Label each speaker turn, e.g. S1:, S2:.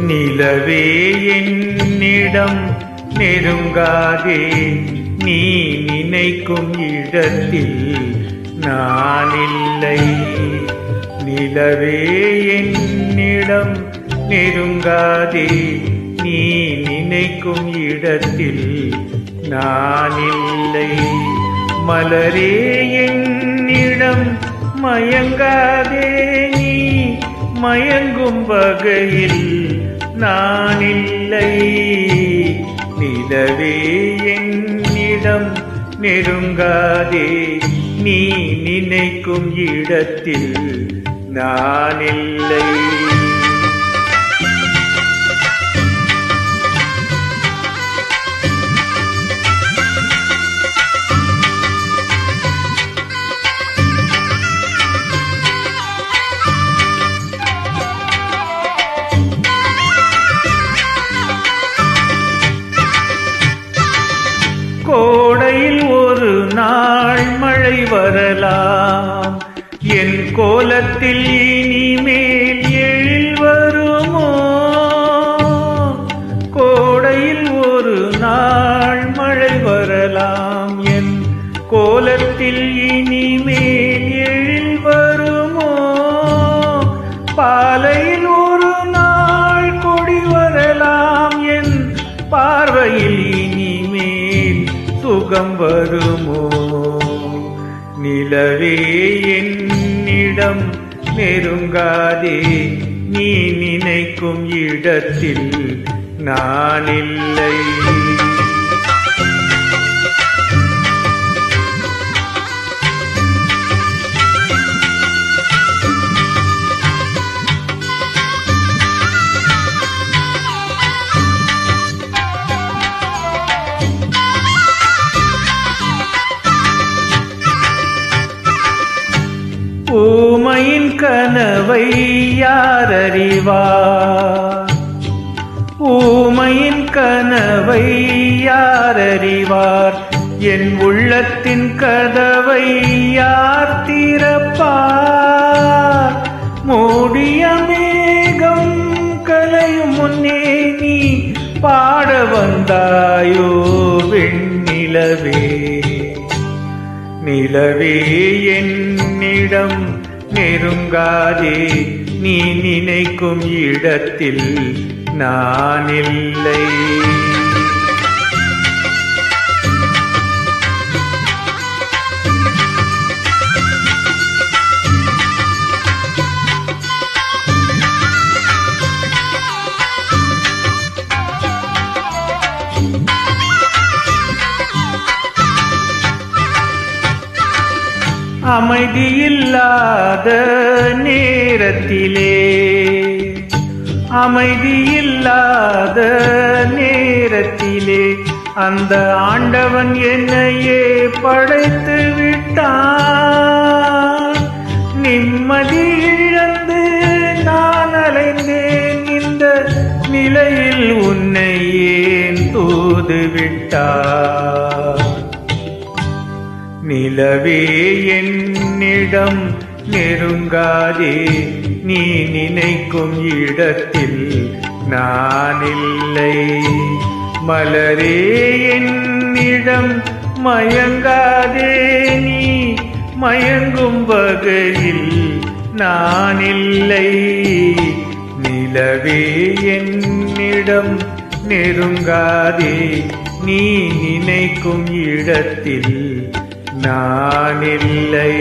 S1: நிலவே என்னிடம் நெருங்காதே, நீ நினைக்கும் இடத்தில் நான் இல்லை. நிலவே என்னிடம் நெருங்காதே, நீ நினைக்கும் இடத்தில் நான் இல்லை. மலரே என்னிடம் மயங்காதே, நீ மயங்கும் வகையில் நான் இல்லை. நிலவே என்னிடம் நெருங்காதே, நீ நினைக்கும் இடத்தில் நான் இல்லை. கோடையில் ஒரு நாள் மழை வரலாம், என் கோலத்தில் இனிமேல் எழில் வருமோ? கோடையில் ஒரு நாள் மழை வரலாம், என் கோலத்தில் இனிமேல் எழில் வருமோ? பாலையில் ஒரு நாள் கொடி வரலாம், என் பார்வையில் இனிமேல் சுகம் வருமோ? நிலவே என்னிடம் நெருங்காதே, நீ நினைக்கும் இடத்தில் நான் இல்லை. ஊமையின் கனவை யார் அறிவார்? ஊமையின் கனவை யார் அறிவார்? என் உள்ளத்தின் கதவை யார் திறப்பார்? மூடிய மேகம் கலையும் முன்னே நீ பாட வந்தாயோ வெண்ணிலவே? நிலவே என்னிடம் நெருங்காதே, நீ நினைக்கும் இடத்தில் நான் இல்லை. அமைதியில்லாத நேரத்திலே, அமைதியில்லாத நேரத்திலே அந்த ஆண்டவன் என்னையே படைத்து விட்டான். நிம்மதி இழந்து நான் அலைந்தேன், இந்த நிலையில் உன்னை ஏன் தூது விட்டான்? நிலவே என்னிடம் நெருங்காதே, நீ நினைக்கும் இடத்தில் நான் இல்லை. மலரே என்னிடம் மயங்காதே, நீ மயங்கும் வகையில் நான் இல்லை. நிலவே என்னிடம் நெருங்காதே, நீ நினைக்கும் இடத்தில் நான் இல்லை.